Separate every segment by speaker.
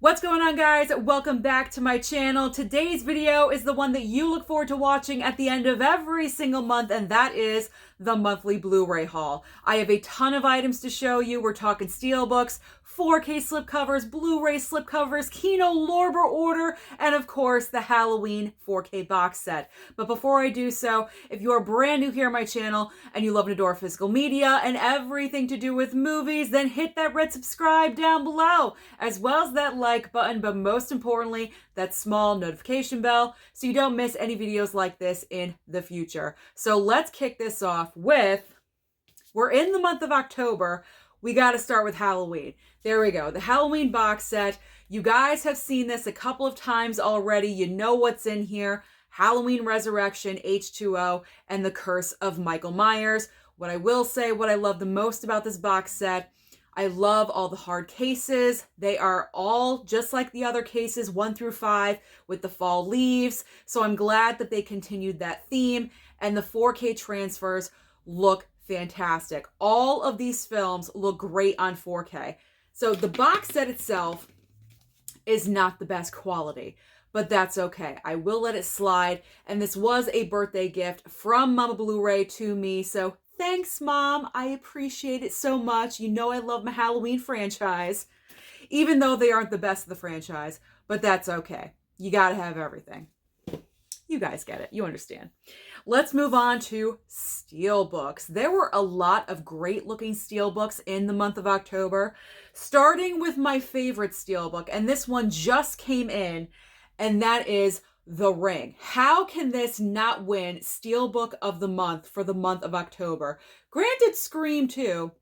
Speaker 1: What's going on, guys? Welcome back to my channel. Today's video is the one that you look forward to watching at the end of every single month, and that is the monthly Blu-ray haul. I have a ton of items to show you. We're talking steelbooks, 4K slipcovers, Blu-ray slipcovers, Kino Lorber order, and of course the Halloween 4K box set. But before I do so, if you are brand new here on my channel and you love and adore physical media and everything to do with movies, then hit that red subscribe down below, as well as that like button, but most importantly, that small notification bell so you don't miss any videos like this in the future. So let's kick this off with, we're in the month of October. We got to start with Halloween. There we go. The Halloween box set. You guys have seen this a couple of times already. You know what's in here. Halloween Resurrection, H2O, and The Curse of Michael Myers. What I will say, what I love the most about this box set, I love all the hard cases. They are all just like the other cases, 1 through 5, with the fall leaves. So I'm glad that they continued that theme. And the 4K transfers look fantastic. All of these films look great on 4K. So the box set itself is not the best quality, but that's okay. I will let it slide. And this was a birthday gift from Mama Blu-ray to me. So thanks, Mom. I appreciate it so much. You know I love my Halloween franchise, even though they aren't the best of the franchise, but that's okay. You gotta have everything. You guys get it. You understand. Let's move on to steelbooks. There were a lot of great looking steelbooks in the month of October, starting with my favorite steelbook, and this one just came in, and that is The Ring. How can this not win Steelbook of the Month for the month of October? Granted, Scream 2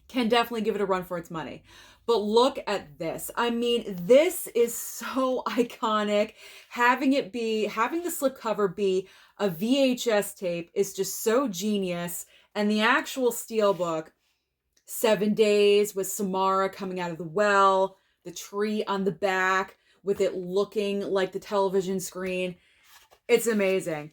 Speaker 1: can definitely give it a run for its money. But look at this. I mean, this is so iconic. Having the slipcover be a VHS tape is just so genius. And the actual steelbook, 7 days with Samara coming out of the well, the tree on the back with it looking like the television screen. It's amazing.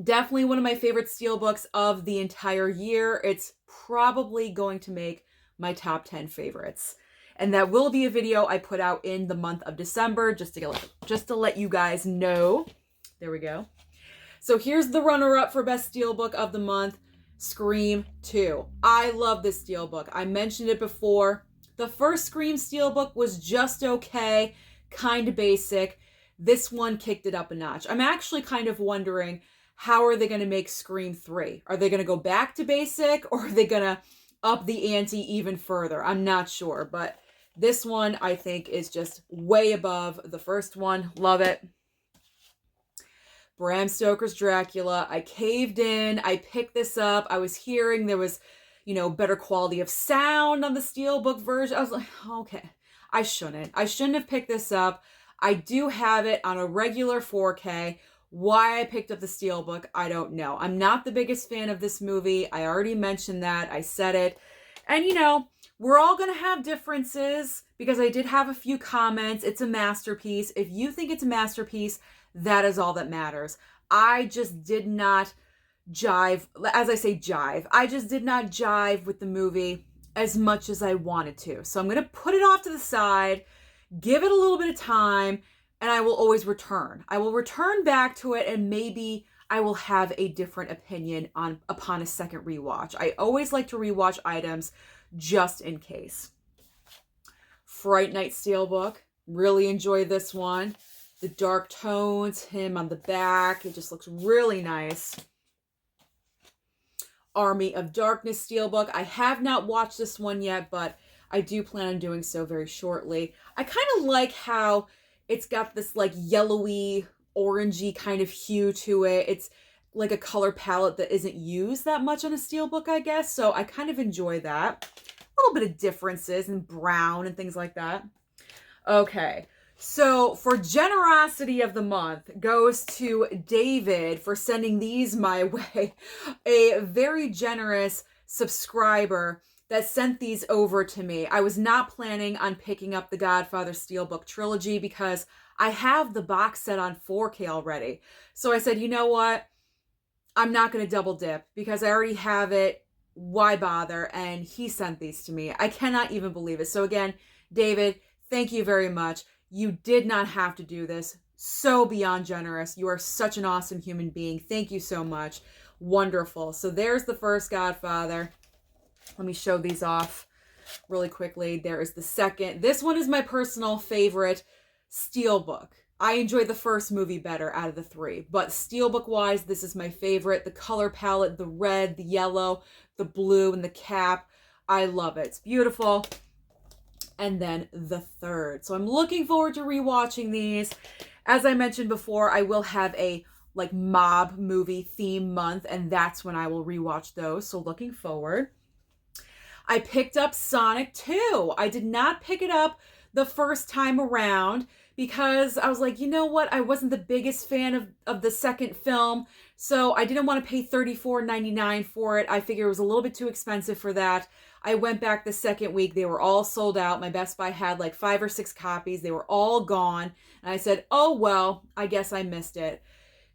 Speaker 1: Definitely one of my favorite steelbooks of the entire year. It's probably going to make my top 10 favorites. And that will be a video I put out in the month of December, just to let you guys know. There we go. So here's the runner-up for best steelbook of the month, Scream 2. I love this steelbook. I mentioned it before. The first Scream steelbook was just okay, kind of basic. This one kicked it up a notch. I'm actually kind of wondering, how are they going to make Scream 3? Are they going to go back to basic, or are they going to up the ante even further? I'm not sure, but this one I think is just way above the first one. Love it. Bram Stoker's Dracula. I caved in. I picked this up. I was hearing there was, better quality of sound on the steelbook version. I was like, okay, I shouldn't have picked this up. I do have it on a regular 4K. Why I picked up the steelbook, I don't know. I'm not the biggest fan of this movie. I already mentioned that. I said it. And, we're all going to have differences because I did have a few comments. It's a masterpiece. If you think it's a masterpiece, that is all that matters. I just did not jive. As I say jive, I just did not jive with the movie as much as I wanted to. So I'm going to put it off to the side, give it a little bit of time, and I will always return. I will return back to it, and maybe I will have a different opinion upon a second rewatch. I always like to rewatch items just in case. Fright Night steelbook. Really enjoy this one. The dark tones, him on the back. It just looks really nice. Army of Darkness steelbook. I have not watched this one yet, but I do plan on doing so very shortly. I kind of like how it's got this like yellowy, orangey kind of hue to it. It's like a color palette that isn't used that much on a steelbook, I guess. So I kind of enjoy that. A little bit of differences in brown and things like that. Okay, so for generosity of the month goes to David for sending these my way. A very generous subscriber that sent these over to me. I was not planning on picking up the Godfather Steelbook trilogy because I have the box set on 4K already. So I said, you know what? I'm not going to double dip because I already have it. Why bother? And he sent these to me. I cannot even believe it. So again, David, Thank you very much. You did not have to do this. So beyond generous. You are such an awesome human being. Thank you so much. Wonderful. So there's the first Godfather. Let me show these off really quickly. There is the second. This one is my personal favorite, Steelbook. I enjoyed the first movie better out of the three, but Steelbook wise, this is my favorite. The color palette, the red, the yellow, the blue, and the cap. I love it. It's beautiful. And then the third. So I'm looking forward to rewatching these. As I mentioned before, I will have a like mob movie theme month, and that's when I will rewatch those. So looking forward. I picked up Sonic 2. I did not pick it up the first time around because I was like, you know what? I wasn't the biggest fan of the second film, so I didn't want to pay $34.99 for it. I figured it was a little bit too expensive for that. I went back the second week. They were all sold out. My Best Buy had like 5 or 6 copies. They were all gone. And I said, oh, well, I guess I missed it.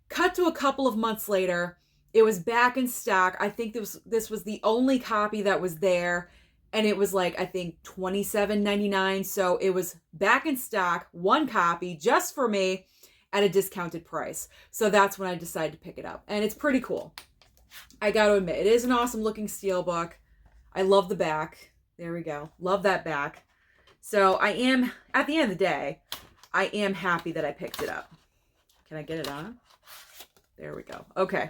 Speaker 1: Cut to a couple of months later. It was back in stock. I think this was the only copy that was there. And it was like, I think $27.99. So it was back in stock, one copy just for me at a discounted price. So that's when I decided to pick it up. And it's pretty cool. I got to admit, it is an awesome looking steelbook. I love the back. There we go. Love that back. So I am, at the end of the day, I am happy that I picked it up. Can I get it on? There we go. Okay.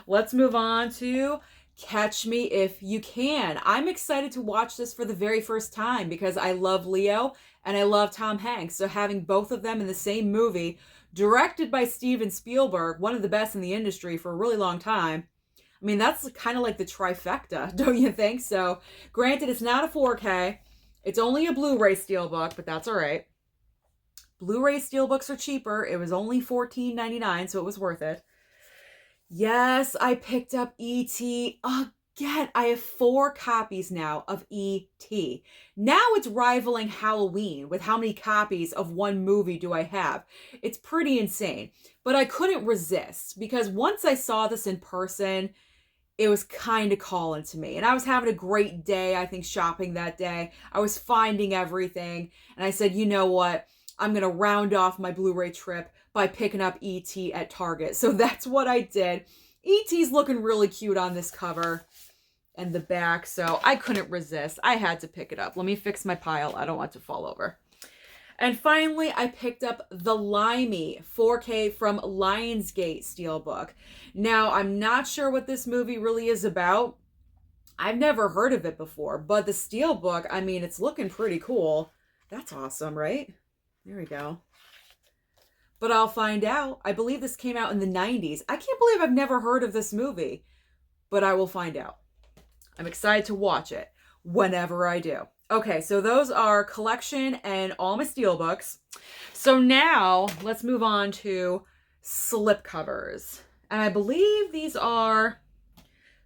Speaker 1: Let's move on to Catch Me If You Can. I'm excited to watch this for the very first time because I love Leo and I love Tom Hanks. So having both of them in the same movie, directed by Steven Spielberg, one of the best in the industry for a really long time. I mean, that's kind of like the trifecta, don't you think? So granted, it's not a 4K. It's only a Blu-ray steelbook, but that's all right. Blu-ray steelbooks are cheaper. It was only $14.99, so it was worth it. Yes, I picked up E.T. again. I have 4 copies now of E.T. Now it's rivaling Halloween with how many copies of one movie do I have. It's pretty insane. But I couldn't resist because once I saw this in person, it was kind of calling to me. And I was having a great day, I think, shopping that day. I was finding everything. And I said, you know what? I'm going to round off my Blu-ray trip by picking up E.T. at Target. So that's what I did. E.T.'s looking really cute on this cover and the back. So I couldn't resist. I had to pick it up. Let me fix my pile. I don't want it to fall over. And finally, I picked up the Limey 4K from Lionsgate Steelbook. Now, I'm not sure what this movie really is about. I've never heard of it before, but the Steelbook, I mean, it's looking pretty cool. That's awesome, right? There we go. But I'll find out. I believe this came out in the 90s. I can't believe I've never heard of this movie, but I will find out. I'm excited to watch it whenever I do. Okay, so those are collection and all my steelbooks. So now let's move on to slipcovers. And I believe these are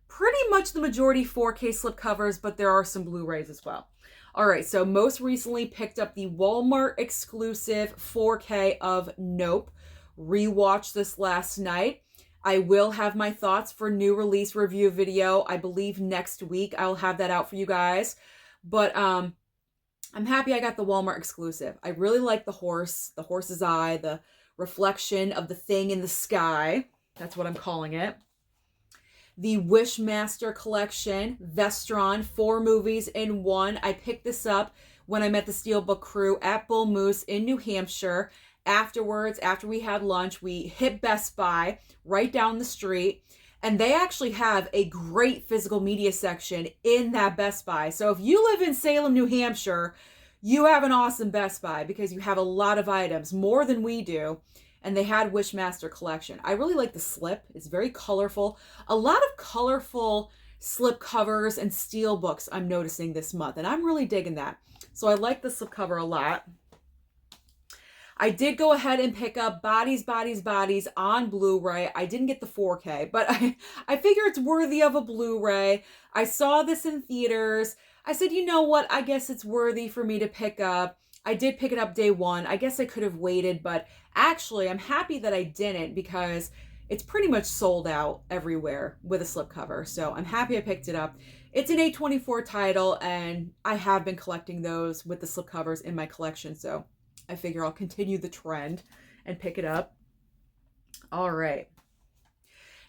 Speaker 1: pretty much the majority 4K slipcovers, but there are some Blu-rays as well. All right, so most recently picked up the Walmart exclusive 4K of Nope. Rewatched this last night. I will have my thoughts for new release review video. I believe next week I'll have that out for you guys. But I'm happy I got the Walmart exclusive. I really like the horse's eye, the reflection of the thing in the sky. That's what I'm calling it. The Wishmaster Collection, Vestron, 4 movies in 1. I picked this up when I met the Steelbook crew at Bull Moose in New Hampshire. Afterwards, after we had lunch, we hit Best Buy right down the street. And they actually have a great physical media section in that Best Buy. So if you live in Salem, New Hampshire, you have an awesome Best Buy because you have a lot of items, more than we do. And they had Wishmaster Collection. I really like the slip. It's very colorful. A lot of colorful slip covers and steel books I'm noticing this month. And I'm really digging that. So I like the slip cover a lot. I did go ahead and pick up Bodies, Bodies, Bodies on Blu-ray. I didn't get the 4K, but I figure it's worthy of a Blu-ray. I saw this in theaters. I said, you know what? I guess it's worthy for me to pick up. I did pick it up day one. I guess I could have waited, but actually I'm happy that I didn't because it's pretty much sold out everywhere with a slipcover. So I'm happy I picked it up. It's an A24 title, and I have been collecting those with the slipcovers in my collection. So I figure I'll continue the trend and pick it up. All right.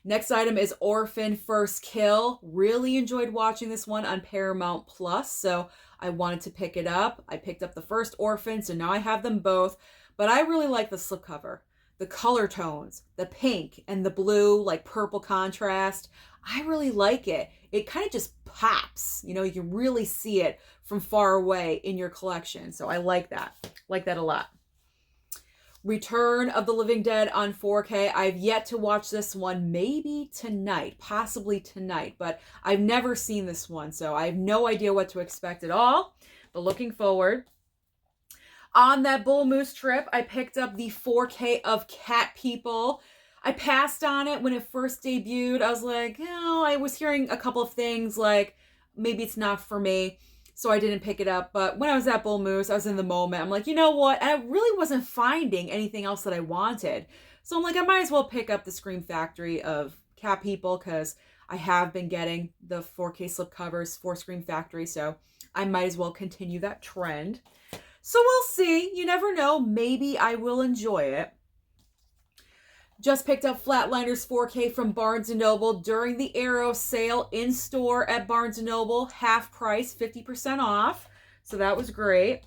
Speaker 1: Next item is Orphan First Kill. Really enjoyed watching this one on Paramount Plus, so I wanted to pick it up. I picked up the first Orphan, so now I have them both. But I really like the slipcover. The color tones, the pink and the blue, like purple contrast. I really like it. It kind of just pops. You know, you can really see it from far away in your collection. So I like that. Like that a lot. Return of the Living Dead on 4K. I've yet to watch this one, maybe tonight, possibly tonight, but I've never seen this one, so I have no idea what to expect at all, but looking forward. On that Bull Moose trip, I picked up the 4K of Cat People. I passed on it when it first debuted. I was like, I was hearing a couple of things like, maybe it's not for me. So I didn't pick it up. But when I was at Bull Moose, I was in the moment. I'm like, you know what? And I really wasn't finding anything else that I wanted. So I'm like, I might as well pick up the Scream Factory of Cat People because I have been getting the 4K slipcovers for Scream Factory. So I might as well continue that trend. So we'll see. You never know. Maybe I will enjoy it. Just picked up Flatliners 4K from Barnes & Noble during the Arrow sale in store at Barnes & Noble. Half price, 50% off. So that was great.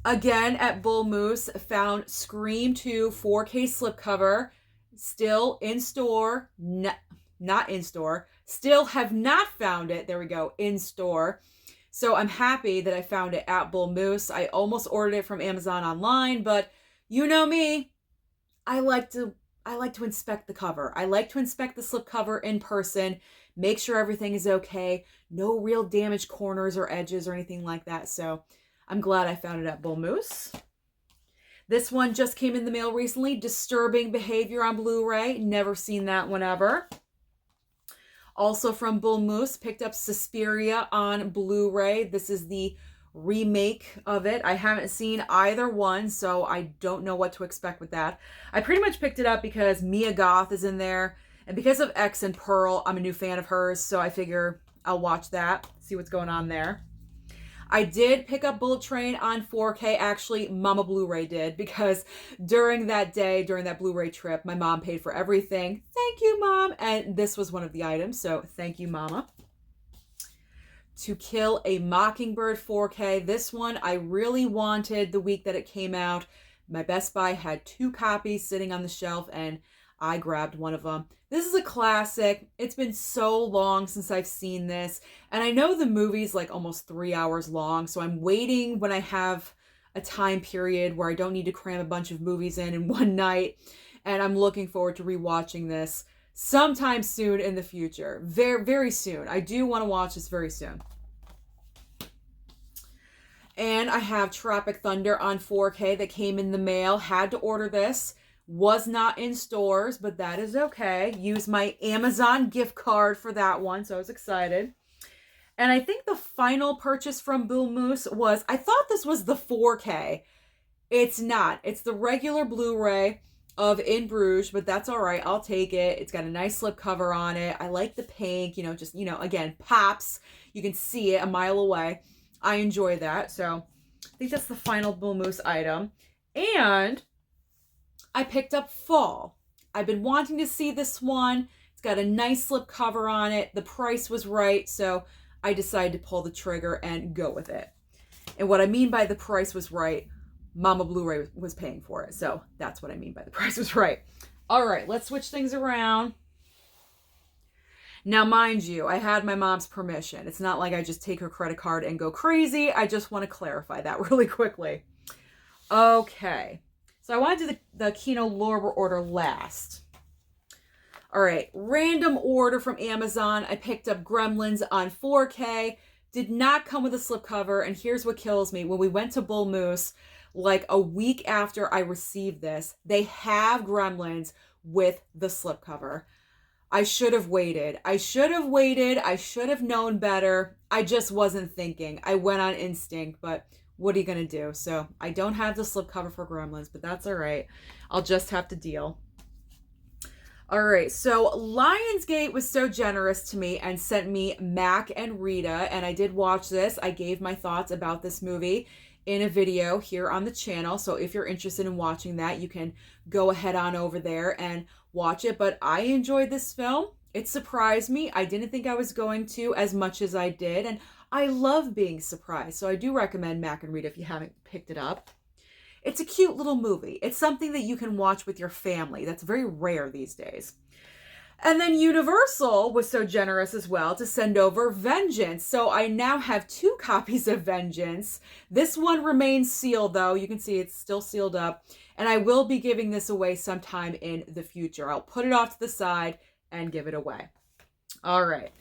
Speaker 1: Again, at Bull Moose, found Scream 2 4K slipcover. Still in store. Not in store. Still have not found it. There we go. In store. So I'm happy that I found it at Bull Moose. I almost ordered it from Amazon online, but you know me. I like to inspect the cover. I like to inspect the slipcover in person, make sure everything is okay, no real damaged corners or edges or anything like that. So I'm glad I found it at Bull Moose. This one just came in the mail recently, Disturbing Behavior on Blu-ray. Never seen that one ever. Also from Bull Moose, picked up Suspiria on Blu-ray. This is the remake of it. I haven't seen either one, so I don't know what to expect with that. I pretty much picked it up because Mia Goth is in there, and because of X and Pearl, I'm a new fan of hers, so I figure I'll watch that, see what's going on there. I did pick up Bullet Train on 4K. Actually, Mama Blu-ray did, because during that day, during that Blu-ray trip, my mom paid for everything. Thank you, Mom. And this was one of the items, so thank you, Mama. To Kill a Mockingbird 4K. This one I really wanted the week that it came out. My Best Buy had 2 copies sitting on the shelf, and I grabbed one of them. This is a classic. It's been so long since I've seen this, and I know the movie's like almost 3 hours long, so I'm waiting when I have a time period where I don't need to cram a bunch of movies in one night, and I'm looking forward to rewatching this sometime soon in the future. Very, very soon. I do want to watch this very soon. And I have Tropic Thunder on 4K that came in the mail. Had to order this. Was not in stores, but that is okay. Used my Amazon gift card for that one, so I was excited. And I think the final purchase from Bull Moose was, I thought this was the 4K. It's not. It's the regular Blu-ray of In Bruges, but that's all right. I'll take it. It's got a nice slipcover on it. I like the pink, just, again, pops. You can see it a mile away. I enjoy that. So I think that's the final Bull Moose item. And I picked up Fall. I've been wanting to see this one. It's got a nice slipcover on it. The price was right, so I decided to pull the trigger and go with it. And what I mean by the price was right, Mama Blu-ray was paying for it. So that's what I mean by the price was right. All right, let's switch things around. Now, mind you, I had my mom's permission. It's not like I just take her credit card and go crazy. I just want to clarify that really quickly. Okay, so I want to do the Kino Lorber order last. All right, random order from Amazon. I picked up Gremlins on 4K. Did not come with a slipcover, and here's what kills me. When we went to Bull Moose, like a week after I received this, they have Gremlins with the slipcover. I should have waited. I should have known better. I just wasn't thinking. I went on instinct, but what are you going to do? So I don't have the slipcover for Gremlins, but that's all right. I'll just have to deal. All right, so Lionsgate was so generous to me and sent me Mac and Rita, and I did watch this. I gave my thoughts about this movie in a video here on the channel. So if you're interested in watching that, you can go ahead on over there and watch it. But I enjoyed this film. It surprised me. I didn't think I was going to as much as I did, and I love being surprised. So I do recommend Mac and Rita if you haven't picked it up. It's a cute little movie. It's something that you can watch with your family. That's very rare these days. And then Universal was so generous as well to send over Vengeance. So I now have 2 copies of Vengeance. This one remains sealed though. You can see it's still sealed up. And I will be giving this away sometime in the future. I'll put it off to the side and give it away. All right.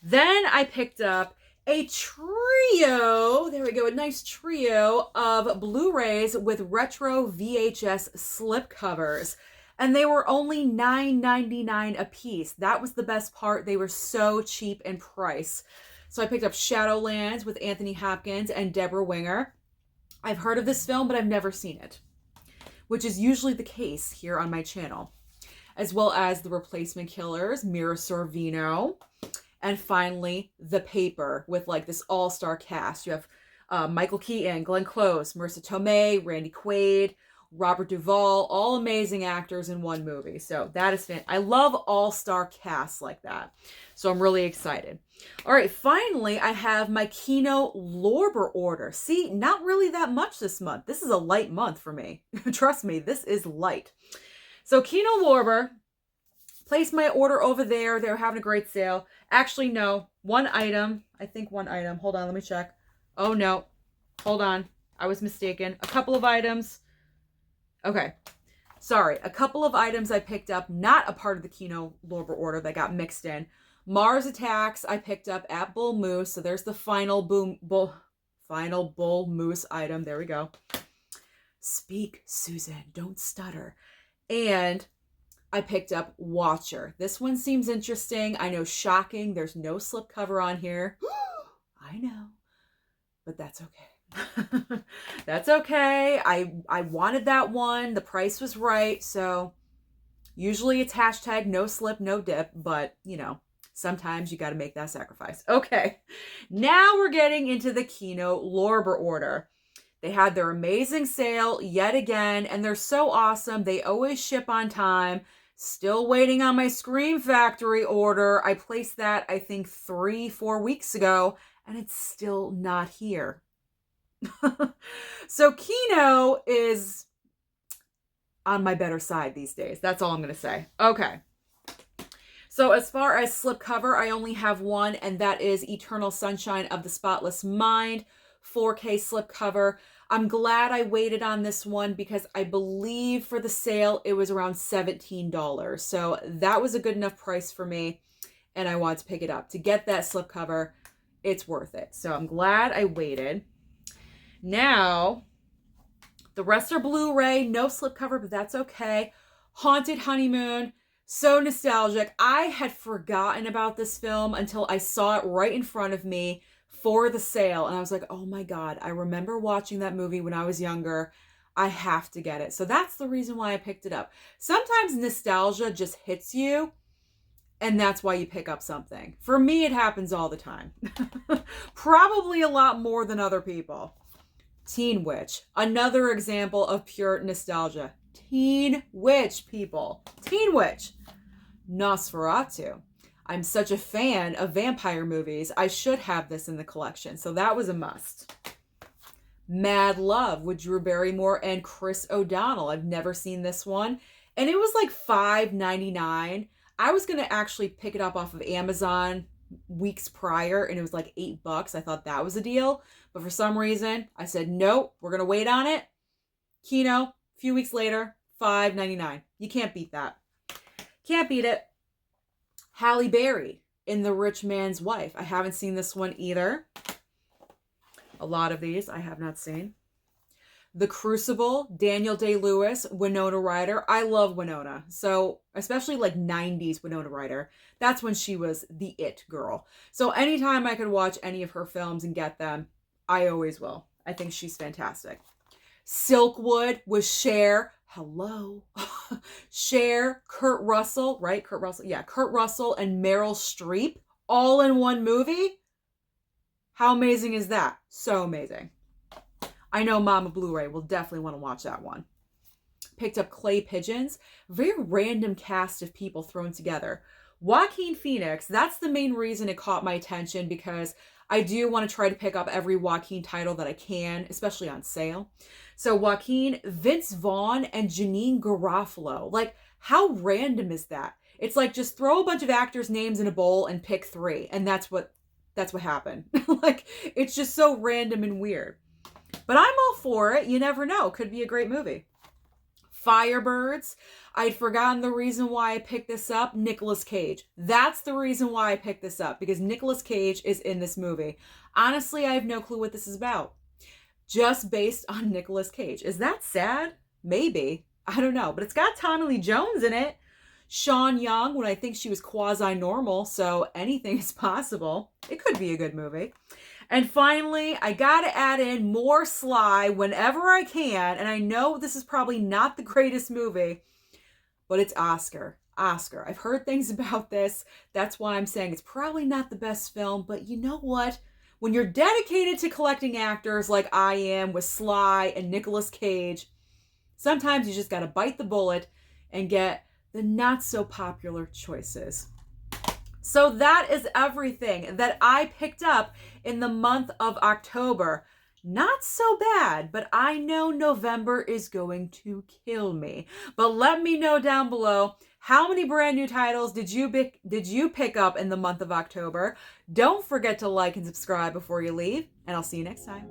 Speaker 1: Then I picked up a trio, there we go, a nice trio of Blu-rays with retro VHS slipcovers. And they were only $9.99 a piece. That was the best part. They were so cheap in price. So I picked up Shadowlands with Anthony Hopkins and Deborah Winger. I've heard of this film, but I've never seen it, which is usually the case here on my channel. As well as The Replacement Killers, Mira Sorvino. And finally, The Paper with like this all-star cast. You have Michael Keaton, Glenn Close, Marissa Tomei, Randy Quaid, Robert Duvall, all amazing actors in one movie. So that is fantastic. I love all-star casts like that. So I'm really excited. All right, finally, I have my Kino Lorber order. See, not really that much this month. This is a light month for me. Trust me, this is light. So Kino Lorber, placed my order over there. They were having a great sale. Actually, no. One item. I think one item. Hold on, let me check. Oh, no. Hold on. I was mistaken. A couple of items. Okay. Sorry. A couple of items I picked up, not a part of the Kino Lorber order that got mixed in. Mars Attacks I picked up at Bull Moose. So there's the final Bull Moose item. There we go. Speak, Susan. Don't stutter. And I picked up Watcher. This one seems interesting. I know, shocking. There's no slipcover on here. I know, but that's okay. That's okay. I wanted that one. The price was right. So usually it's hashtag no slip, no dip, but you know, sometimes you got to make that sacrifice. Okay. Now we're getting into the Kino Lorber order. They had their amazing sale yet again, and they're so awesome. They always ship on time. Still waiting on my Scream Factory order. I placed that, I think, 3-4 weeks ago, and it's still not here. So Kino is on my better side these days. That's all I'm going to say. Okay. So as far as slipcover, I only have one, and that is Eternal Sunshine of the Spotless Mind, 4K slipcover. I'm glad I waited on this one because I believe for the sale it was around $17. So that was a good enough price for me, and I wanted to pick it up. To get that slipcover, it's worth it. So I'm glad I waited. Now, the rest are Blu-ray, no slipcover, but that's okay. Haunted Honeymoon, so nostalgic. I had forgotten about this film until I saw it right in front of me for the sale, and I was like, oh my God, I remember watching that movie when I was younger. I have to get it. So that's the reason why I picked it up. Sometimes nostalgia just hits you, and that's why you pick up something. For me, it happens all the time. Probably a lot more than other people. Teen Witch, another example of pure nostalgia. Teen Witch, people. Teen Witch. Nosferatu. I'm such a fan of vampire movies. I should have this in the collection. So that was a must. Mad Love with Drew Barrymore and Chris O'Donnell. I've never seen this one. And it was like $5.99. I was going to actually pick it up off of Amazon weeks prior, and it was like $8. I thought that was a deal. But for some reason, I said, nope, we're going to wait on it. Kino, a few weeks later, $5.99. You can't beat that. Can't beat it. Halle Berry in The Rich Man's Wife. I haven't seen this one either. A lot of these I have not seen. The Crucible, Daniel Day-Lewis, Winona Ryder. I love Winona. So especially like 90s Winona Ryder. That's when she was the it girl. So anytime I could watch any of her films and get them, I always will. I think she's fantastic. Silkwood with Cher. Hello. Cher, Kurt Russell, right? Kurt Russell. Yeah, Kurt Russell and Meryl Streep all in one movie. How amazing is that? So amazing. I know Mama Blu-ray will definitely want to watch that one. Picked up Clay Pigeons. Very random cast of people thrown together. Joaquin Phoenix, that's the main reason it caught my attention, because I do want to try to pick up every Joaquin title that I can, especially on sale. So Joaquin, Vince Vaughn, and Janine Garofalo. Like, how random is that? It's like, just throw a bunch of actors' names in a bowl and pick 3. And that's what happened. Like, it's just so random and weird. But I'm all for it. You never know. Could be a great movie. Firebirds. I'd forgotten the reason why I picked this up. Nicolas Cage. That's the reason why I picked this up, because Nicolas Cage is in this movie. Honestly, I have no clue what this is about. Just based on Nicolas Cage. Is that sad? Maybe. I don't know. But it's got Tommy Lee Jones in it. Sean Young, when I think she was quasi-normal, so anything is possible. It could be a good movie. And finally, I gotta add in more Sly whenever I can, and I know this is probably not the greatest movie, but it's Oscar. Oscar. I've heard things about this. That's why I'm saying it's probably not the best film, but you know what? When you're dedicated to collecting actors like I am with Sly and Nicolas Cage, sometimes you just gotta bite the bullet and get the not so popular choices. So that is everything that I picked up in the month of October. Not so bad, but I know November is going to kill me. But let me know down below, how many brand new titles did you pick up in the month of October? Don't forget to like and subscribe before you leave, and I'll see you next time.